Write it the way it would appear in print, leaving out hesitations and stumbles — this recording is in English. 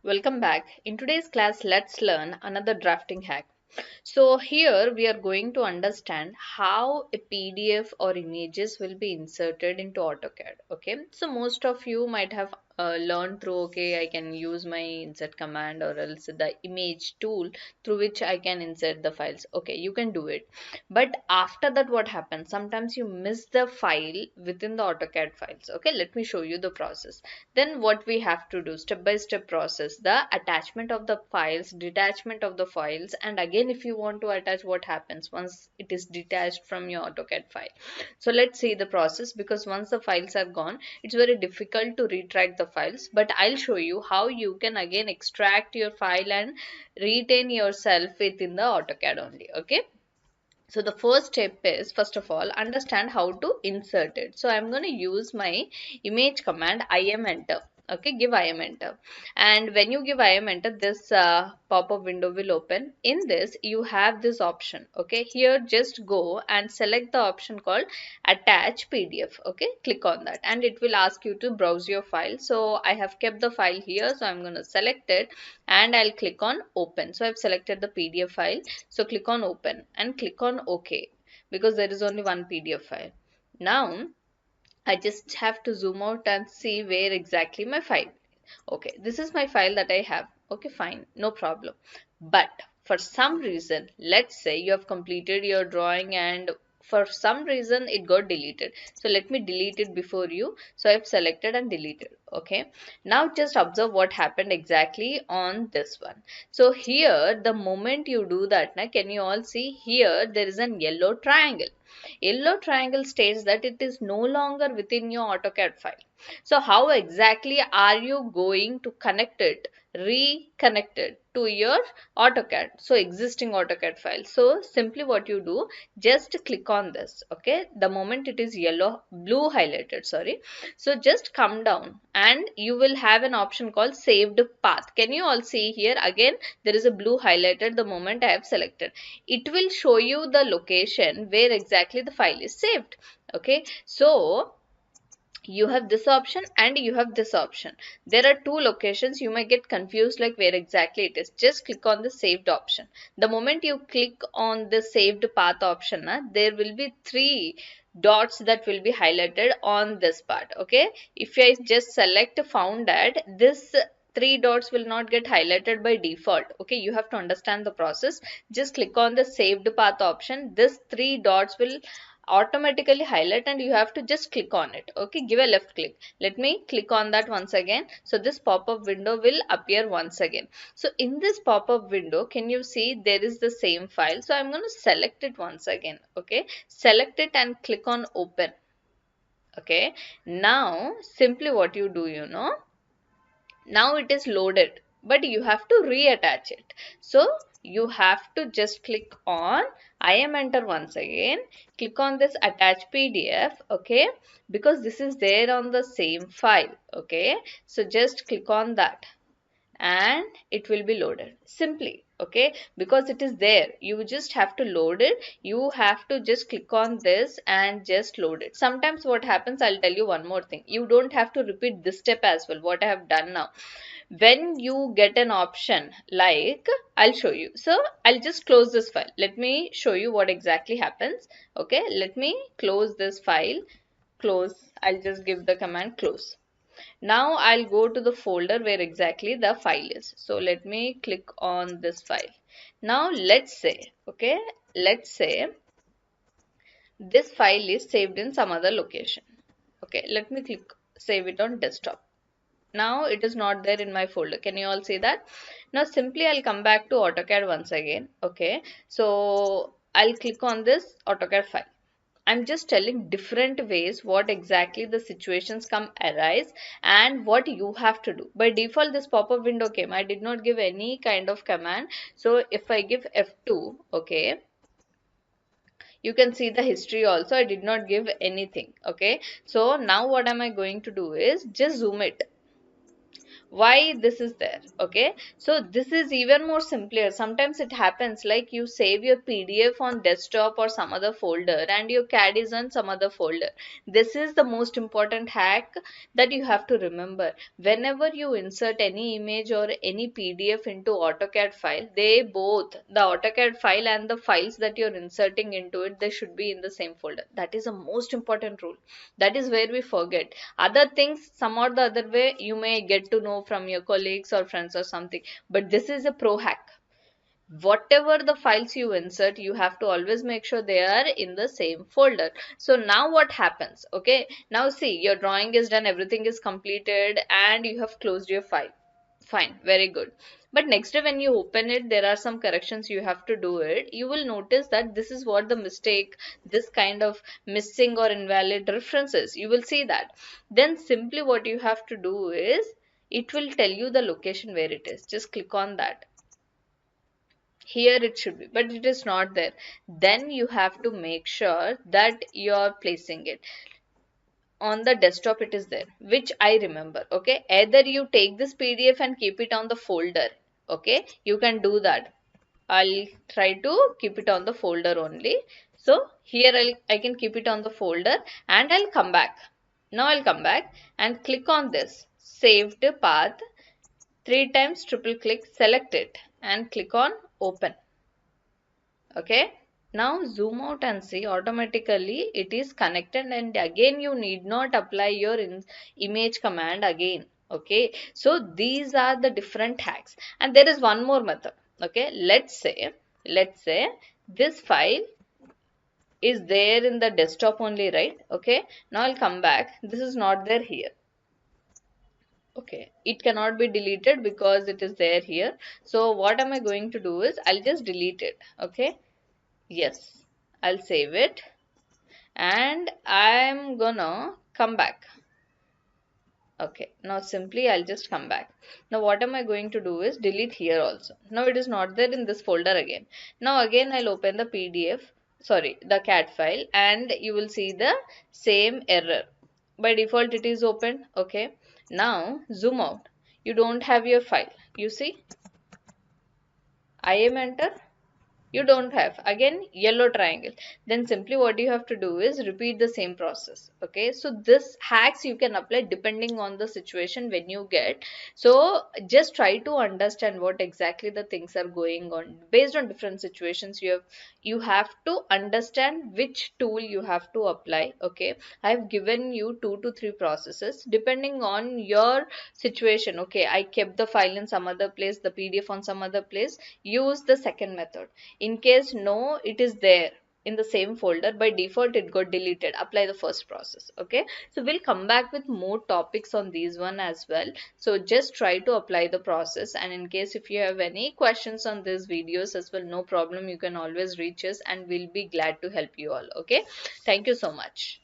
Welcome back. In today's class, let's learn another drafting hack. So here we are going to understand how a PDF or images will be inserted into AutoCAD. Okay, so most of you might have learned through, okay, I can use my insert command or else the image tool through which I can insert the files. Okay, you can do it. But after that, what happens? Sometimes you miss the file within the AutoCAD files. Okay, let me show you the process. Then what we have to do, step by step process, the attachment of the files, detachment of the files, and again if you want to attach, what happens once it is detached from your AutoCAD file. So let's see the process, because once the files are gone, it's very difficult to retract the files, but I'll show you how you can again extract your file and retain yourself within the AutoCAD only. Okay, so the first step is, first of all, understand how to insert it. So I'm going to use my image command im enter. Okay, give im enter, and when you give im enter, this pop-up window will open. In this you have this option. Okay, here just go and select the option called attach pdf. Okay, click on that and it will ask you to browse your file. So I have kept the file here, so I'm going to select it and I'll click on open. So I've selected the pdf file, so click on open and click on OK, because there is only one PDF file. Now I just have to zoom out and see where exactly my file. Okay, this is my file that I have. Okay, fine, no problem. But for some reason, let's say you have completed your drawing and for some reason it got deleted. So let me delete it before you. So I've selected and deleted. Okay, now just observe what happened exactly on this one. So here, the moment you do that, now can you all see here there is an yellow triangle. Yellow triangle states that it is no longer within your AutoCAD file. So how exactly are you going to connect it, reconnect it to your AutoCAD? So existing AutoCAD file. So simply what you do, just click on this. Okay, the moment it is yellow, blue highlighted, sorry. So just come down and you will have an option called saved path. Can you all see here? Again, there is a blue highlighted the moment I have selected. It will show you the location where exactly the file is saved. Okay, so you have this option and you have this option. There are two locations. You might get confused like where exactly it is. Just click on the saved option. The moment you click on the saved path option, there will be three dots that will be highlighted on this part. Okay, if I just select found at, this three dots will not get highlighted by default. Okay, you have to understand the process. Just click on the saved path option. This three dots will automatically highlight and you have to just click on it. Okay, give a left click. Let me click on that once again. So this pop-up window will appear once again. So in this pop-up window, can you see there is the same file? So I'm going to select it once again. Okay, select it and click on open. Okay, now simply what you do, now it is loaded, but you have to reattach it. So you have to just click on im enter once again, click on this attach pdf. Okay, because this is there on the same file. Okay, so just click on that and it will be loaded simply. Okay, because it is there, you just have to load it. You have to just click on this and just load it. Sometimes what happens, I'll tell you one more thing, you don't have to repeat this step as well, what I have done now. When you get an option like, I'll show you. So I'll just close this file. Let me show you what exactly happens. Okay, let me close this file. Close. I'll just give the command close. Now I'll go to the folder where exactly the file is. So let me click on this file. Now let's say, okay, let's say this file is saved in some other location. Okay, let me click save it on desktop. Now it is not there in my folder. Can you all see that? Now simply I'll come back to AutoCAD once again. Okay, so I'll click on this AutoCAD file. I'm just telling different ways what exactly the situations come arise and what you have to do. By default, this pop-up window came. I did not give any kind of command. So if I give F2, okay, you can see the history also. I did not give anything. Okay, so now what am I going to do is just zoom it. why this is there. Okay, so this is even more simpler. Sometimes it happens like you save your PDF on desktop or some other folder and your CAD is on some other folder. This is the most important hack that you have to remember. Whenever you insert any image or any PDF into AutoCAD file, they both, the AutoCAD file and the files that you're inserting into it, they should be in the same folder. That is the most important rule. That is where we forget. Other things, some or the other way, you may get to know from your colleagues or friends or something. But this is a pro hack. Whatever the files you insert, you have to always make sure they are in the same folder. So now what happens? Okay, now see, your drawing is done, everything is completed, and you have closed your file. Fine, very good. But next day when you open it, there are some corrections you have to do it. You will notice that this is what the mistake, this kind of missing or invalid references, you will see that. Then simply what you have to do is, it will tell you the location where it is. Just click on that. Here it should be, but it is not there. Then you have to make sure that you are placing it on the desktop. It is there, which I remember. Okay, either you take this PDF and keep it on the folder. Okay, you can do that. I'll try to keep it on the folder only. So here I can keep it on the folder and I'll come back. Now I'll come back and click on this saved path. 3 times triple click, select it and click on open. Okay, now zoom out and see, automatically it is connected, and again you need not apply your image command again. Okay, so these are the different hacks, and there is one more method. Okay, let's say this file is there in the desktop only, right? Okay, now I'll come back, this is not there here. Okay, it cannot be deleted because it is there here. So what am I going to do is, I'll just delete it. Okay, yes, I'll save it and I'm gonna come back. Okay, now simply I'll just come back. Now what am I going to do is delete here also. Now it is not there in this folder again. Now again I'll open the PDF, sorry, the CAD file, and you will see the same error. By default it is open. Okay, now zoom out. You don't have your file. You see, I am enter, you don't have, again yellow triangle. Then simply what you have to do is repeat the same process. Okay, so this hacks you can apply depending on the situation when you get. So just try to understand what exactly the things are going on based on different situations. You have to understand which tool you have to apply. Okay, I have given you 2 to 3 processes depending on your situation. Okay, I kept the file in some other place, the PDF on some other place, use the second method. In case no, it is there in the same folder, by default it got deleted, apply the first process. Okay, so we'll come back with more topics on these one as well. So just try to apply the process, and in case if you have any questions on these videos as well, no problem, you can always reach us and we'll be glad to help you all. Okay, thank you so much.